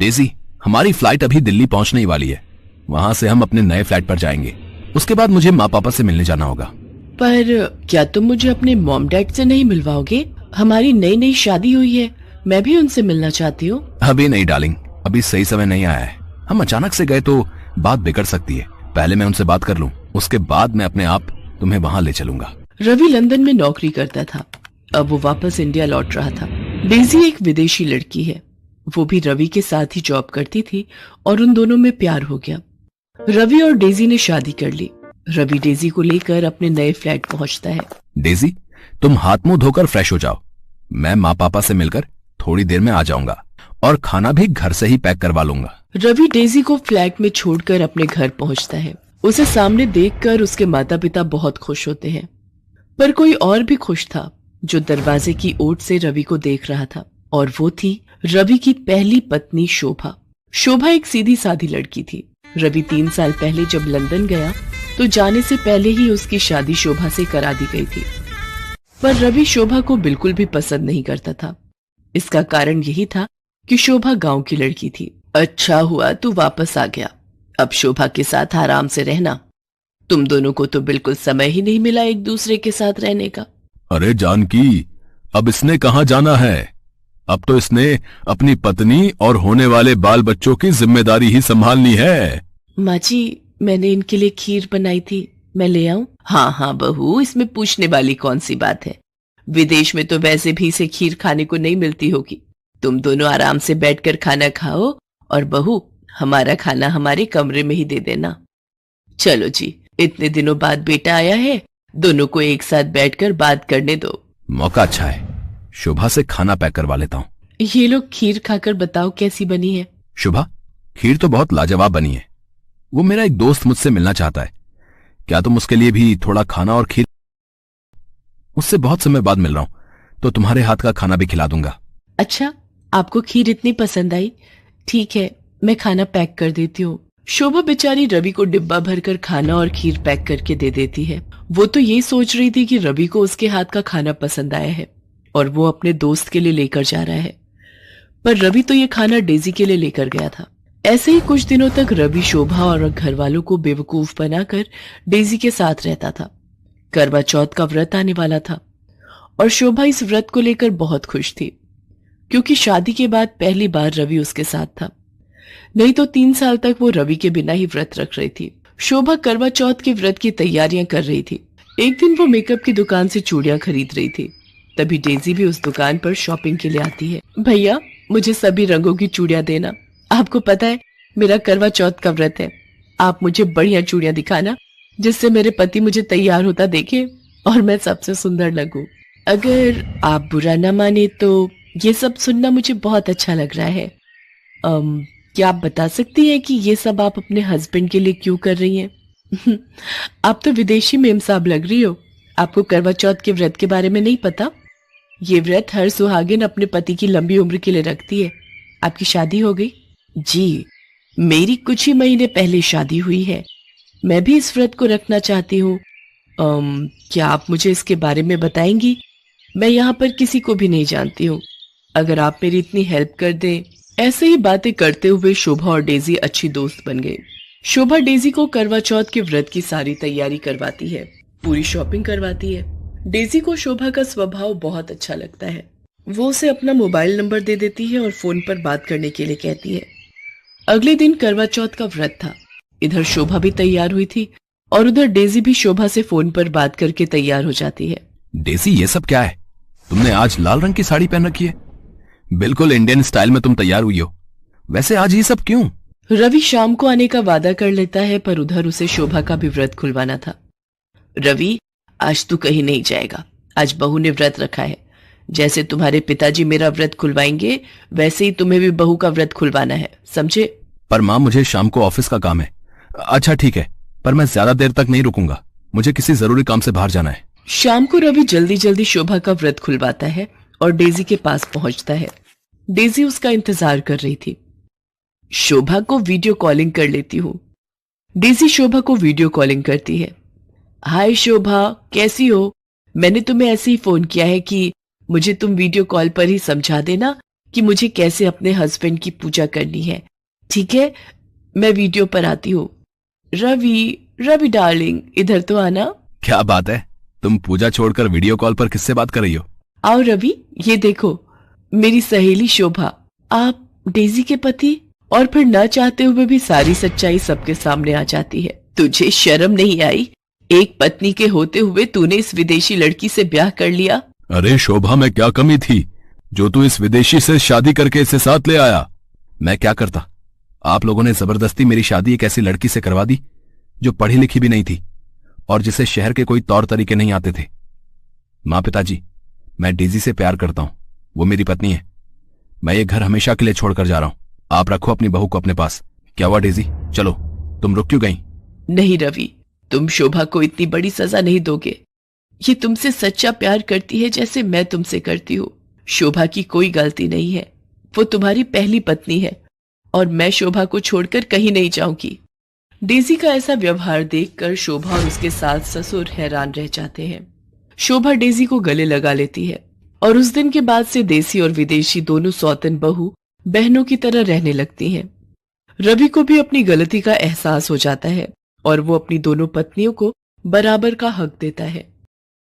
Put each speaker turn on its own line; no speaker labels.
Daisy, हमारी flight अभी दिल्ली पहुंचने ही वाली है। वहां से हम अपने नए फ्लैट पर जाएंगे। उसके बाद मुझे माँ पापा से मिलने जाना होगा।
पर क्या तुम मुझे अपने मॉम डैड से नहीं मिलवाओगे? हमारी नई नई शादी हुई है, मैं भी उनसे मिलना चाहती हूँ।
अभी नहीं डार्लिंग, अभी सही समय नहीं आया है। हम अचानक से गए तो बात बिगड़ सकती है। पहले मैं उनसे बात कर लूं, उसके बाद मैं अपने आप तुम्हें वहां ले चलूंगा।
रवि लंदन में नौकरी करता था। अब वो वापस इंडिया लौट रहा था। डेजी एक विदेशी लड़की है। वो भी रवि के साथ ही जॉब करती थी और उन दोनों में प्यार हो गया। रवि और डेजी ने शादी कर ली। रवि डेजी को लेकर अपने नए फ्लैट पहुंचता है।
डेजी, तुम हाथ मुंह धोकर फ्रेश हो जाओ। मैं माँ पापा से मिलकर थोड़ी देर में आ जाऊंगा और खाना भी घर से ही पैक करवा लूंगा।
रवि डेजी को फ्लैट में छोड़कर अपने घर पहुंचता है। उसे सामने देखकर उसके माता पिता बहुत खुश होते हैं, पर कोई और भी खुश था जो दरवाजे की ओट से रवि को देख रहा था, और वो थी रवि की पहली पत्नी शोभा। शोभा एक सीधी सादी लड़की थी। रवि 3 साल पहले जब लंदन गया तो जाने से पहले ही उसकी शादी शोभा से करा दी गई थी, पर रवि शोभा को बिल्कुल भी पसंद नहीं करता था। इसका कारण यही था कि शोभा गांव की लड़की थी। अच्छा हुआ तू वापस आ गया, अब शोभा के साथ आराम से रहना। तुम दोनों को तो बिल्कुल समय ही नहीं मिला एक दूसरे के साथ रहने का।
अरे जानकी, अब इसने कहाँ जाना है? अब तो इसने अपनी पत्नी और होने वाले बाल बच्चों की जिम्मेदारी ही संभालनी है।
माँ जी, मैंने इनके लिए खीर बनाई थी, मैं ले आऊं? हाँ हाँ बहू, इसमें पूछने वाली कौन सी बात है। विदेश में तो वैसे भी इसे खीर खाने को नहीं मिलती होगी। तुम दोनों आराम से बैठकर खाना खाओ, और बहू हमारा खाना हमारे कमरे में ही दे देना। चलो जी, इतने दिनों बाद बेटा आया है, दोनों को एक साथ बैठकर बात करने दो।
मौका अच्छा है, शोभा से खाना पैक करवा लेता हूँ।
ये लोग खीर खाकर बताओ कैसी बनी है।
शोभा, खीर तो बहुत लाजवाब बनी है। वो मेरा एक दोस्त मुझसे मिलना चाहता है। क्या तुम उसके लिए भी थोड़ा खाना और खीर? उससे बहुत समय बाद मिल रहा हूं, तो तुम्हारे हाथ का खाना भी खिला दूंगा।
अच्छा, आपको खीर इतनी पसंद आई? ठीक है, मैं खाना पैक कर देती हूँ। शोभा बेचारी रवि को डिब्बा भरकर खाना और खीर पैक करके दे देती है। वो तो ये सोच रही थी कि रवि को उसके हाथ का खाना पसंद आया है और वो अपने दोस्त के लिए लेकर जा रहा है, पर रवि तो ये खाना डेजी के लिए लेकर गया था। ऐसे ही कुछ दिनों तक रवि शोभा और घर वालों को बेवकूफ बनाकर डेजी के साथ रहता था। करवा चौथ का व्रत आने वाला था और शोभा इस व्रत को लेकर बहुत खुश थी, क्योंकि शादी के बाद पहली बार रवि उसके साथ था। नहीं तो 3 साल तक वो रवि के बिना ही व्रत रख रही थी। शोभा करवा चौथ के व्रत की तैयारियां कर रही थी। एक दिन वो मेकअप की दुकान से चूड़ियां खरीद रही थी। तभी डेजी भी उस दुकान पर शॉपिंग के लिए आती है। भैया, मुझे सभी रंगों की चूड़ियां देना। आपको पता है मेरा करवा चौथ का व्रत है। आप मुझे बढ़िया चूड़ियां दिखाना, जिससे मेरे पति मुझे तैयार होता देखे और मैं सबसे सुंदर लगूं। अगर आप बुरा न माने तो ये सब सुनना मुझे बहुत अच्छा लग रहा है। क्या आप बता सकती हैं कि ये सब आप अपने हस्बैंड के लिए क्यों कर रही हैं? आप तो विदेशी मेम साहब लग रही हो। आपको करवा चौथ के व्रत के बारे में नहीं पता? ये व्रत हर सुहागिन अपने पति की लंबी उम्र के लिए रखती है। आपकी शादी हो गई? जी, मेरी कुछ ही महीने पहले शादी हुई है। मैं भी इस व्रत को रखना चाहती हूँ। क्या आप मुझे इसके बारे में बताएंगी? मैं यहाँ पर किसी को भी नहीं जानती हूँ। अगर आप मेरी इतनी हेल्प कर दें। ऐसे ही बातें करते हुए शोभा और डेजी अच्छी दोस्त बन गई। शोभा डेजी को करवा चौथ के व्रत की सारी तैयारी करवाती है, पूरी शॉपिंग करवाती है। डेजी को शोभा का स्वभाव बहुत अच्छा लगता है। वो उसे अपना मोबाइल नंबर दे देती है और फोन पर बात करने के लिए कहती है। अगले दिन करवा चौथ का व्रत था। इधर शोभा भी तैयार हुई थी और उधर डेजी भी शोभा से फोन पर बात करके तैयार हो जाती है।
डेजी, ये सब क्या है? तुमने आज लाल रंग की साड़ी पहन रखी है। बिल्कुल इंडियन स्टाइल में तुम तैयार हुई हो। वैसे आज ये सब क्यों?
रवि शाम को आने का वादा कर लेता है, पर उधर उसे शोभा का भी व्रत खुलवाना था। रवि, आज तू कहीं नहीं जाएगा। आज बहू ने व्रत रखा है। जैसे तुम्हारे पिताजी मेरा व्रत खुलवाएंगे, वैसे ही तुम्हें भी बहू का व्रत खुलवाना है, समझे?
पर माँ, मुझे शाम को ऑफिस का काम है। अच्छा ठीक है, पर मैं ज्यादा देर तक नहीं रुकूंगा। मुझे किसी जरूरी काम से बाहर जाना है।
शाम को रवि जल्दी जल्दी शोभा का व्रत खुलवाता है और डेजी के पास पहुंचता है। डेजी उसका इंतजार कर रही थी। शोभा को वीडियो कॉलिंग कर लेती हूँ। डेजी शोभा को वीडियो कॉलिंग करती है। हाय शोभा, कैसी हो? मैंने तुम्हें ऐसे ही फोन किया है कि मुझे तुम वीडियो कॉल पर ही समझा देना कि मुझे कैसे अपने हस्बैंड की पूजा करनी है। ठीक है, मैं वीडियो पर आती हूँ। रवि, रवि डार्लिंग, इधर तो आना।
क्या बात है, तुम पूजा छोड़कर वीडियो कॉल पर किससे बात कर रही हो?
आओ रवि, ये देखो, मेरी सहेली शोभा। आप डेजी के पति। और फिर न चाहते हुए भी सारी सच्चाई सबके सामने आ जाती है। तुझे शर्म नहीं आई? एक पत्नी के होते हुए तूने इस विदेशी लड़की से ब्याह कर लिया।
अरे शोभा, में क्या कमी थी जो तू इस विदेशी से शादी करके इसे साथ ले आया? मैं क्या करता? आप लोगों ने जबरदस्ती मेरी शादी एक ऐसी लड़की से करवा दी जो पढ़ी लिखी भी नहीं थी और जिसे शहर के कोई तौर तरीके नहीं आते थे। माँ, पिताजी, मैं डेजी से प्यार करता हूं, वो मेरी पत्नी है। मैं ये घर हमेशा के लिए छोड़कर जा रहा हूं। आप रखो अपनी बहू को अपने पास। क्या हुआ डेजी, चलो, तुम रुक क्यों गई?
नहीं रवि, तुम शोभा को इतनी बड़ी सजा नहीं दोगे। ये तुमसे सच्चा प्यार करती है जैसे मैं तुमसे करती हूँ। शोभा की कोई गलती नहीं है, वो तुम्हारी पहली पत्नी है और मैं शोभा को छोड़कर कहीं नहीं जाऊंगी। डेजी का ऐसा व्यवहार देखकर शोभा और उसके सास ससुर हैरान रह जाते हैं। शोभा डेजी को गले लगा लेती है और उस दिन के बाद से देसी और विदेशी दोनों सौतन बहू बहनों की तरह रहने लगती हैं। रवि को भी अपनी गलती का एहसास हो जाता है और वो अपनी दोनों पत्नियों को बराबर का हक देता है।